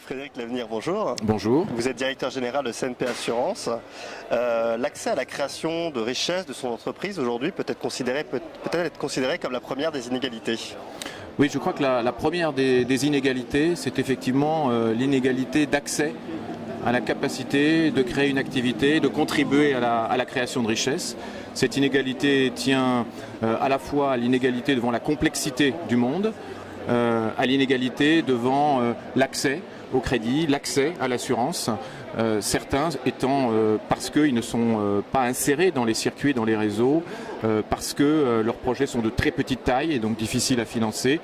Frédéric Lavenir, bonjour. Bonjour. Vous êtes directeur général de CNP Assurance. L'accès à la création de richesse de son entreprise aujourd'hui peut être considéré comme la première des inégalités. Oui, je crois que la première des inégalités, c'est effectivement l'inégalité d'accès à la capacité de créer une activité, de contribuer à la création de richesse. Cette inégalité tient à la fois à l'inégalité devant la complexité du monde, à l'inégalité devant l'accès au crédit, l'accès à l'assurance, certains étant parce qu'ils ne sont pas insérés dans les circuits, dans les réseaux, parce que leurs projets sont de très petite taille et donc difficiles à financer,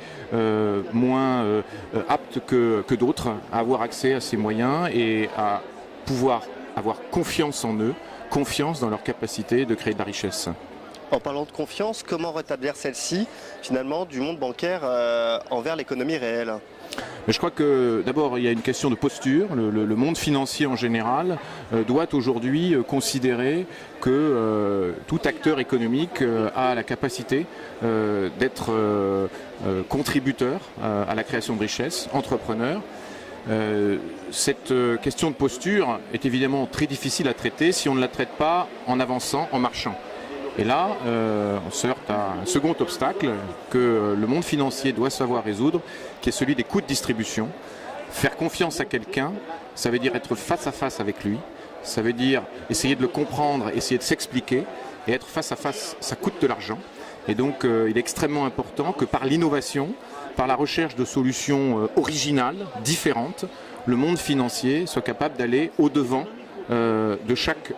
moins aptes que d'autres à avoir accès à ces moyens et à pouvoir avoir confiance en eux, confiance dans leur capacité de créer de la richesse. En parlant de confiance, comment rétablir celle-ci finalement du monde bancaire envers l'économie réelle ? Mais je crois que d'abord il y a une question de posture. Le monde financier en général doit aujourd'hui considérer que tout acteur économique a la capacité d'être contributeur à la création de richesse, entrepreneur. Cette question de posture est évidemment très difficile à traiter si on ne la traite pas en avançant, en marchant. Et là, on se heurte à un second obstacle que le monde financier doit savoir résoudre, qui est celui des coûts de distribution. Faire confiance à quelqu'un, ça veut dire être face à face avec lui, ça veut dire essayer de le comprendre, essayer de s'expliquer, et être face à face, ça coûte de l'argent. Et donc, il est extrêmement important que par l'innovation, par la recherche de solutions originales, différentes, le monde financier soit capable d'aller au-devant de chaque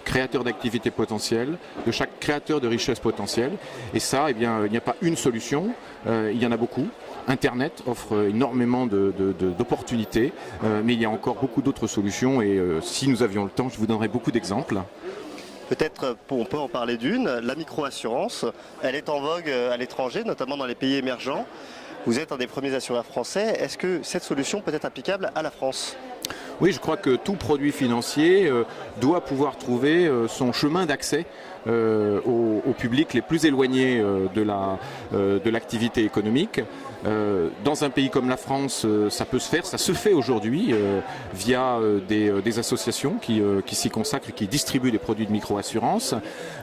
créateur d'activité potentielle, de chaque créateur de richesse potentielle. Et ça, eh bien, il n'y a pas une solution, il y en a beaucoup. Internet offre énormément d'opportunités, mais il y a encore beaucoup d'autres solutions et si nous avions le temps, je vous donnerai beaucoup d'exemples. Peut-être on peut en parler d'une, la micro-assurance. Elle est en vogue à l'étranger, notamment dans les pays émergents. Vous êtes un des premiers assureurs français. Est-ce que cette solution peut être applicable à la France ? Oui, je crois que tout produit financier doit pouvoir trouver son chemin d'accès aux publics les plus éloignés de l'activité économique. Dans un pays comme la France, ça peut se faire, ça se fait aujourd'hui via des associations qui s'y consacrent et qui distribuent des produits de micro-assurance.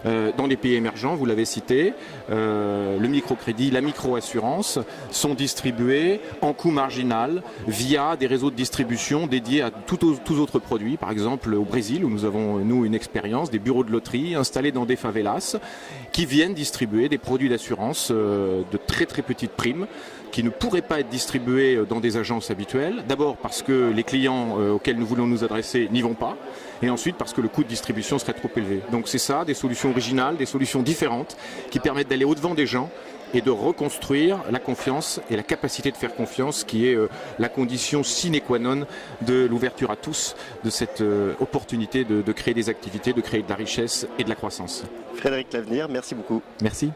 Dans les pays émergents, vous l'avez cité, le microcrédit, la micro-assurance sont distribués en coût marginal via des réseaux de distribution dédiés à tous autres produits. Par exemple, au Brésil, où nous avons, nous, une expérience, des bureaux de loterie installés dans des favelas qui viennent distribuer des produits d'assurance de très très petites primes qui ne pourraient pas être distribués dans des agences habituelles. D'abord parce que les clients auxquels nous voulons nous adresser n'y vont pas, et ensuite parce que le coût de distribution serait trop élevé. Donc c'est ça, des solutions originales, des solutions différentes qui permettent d'aller au-devant des gens et de reconstruire la confiance et la capacité de faire confiance qui est la condition sine qua non de l'ouverture à tous de cette opportunité de créer des activités, de créer de la richesse et de la croissance. Frédéric Lavenir, merci beaucoup. Merci.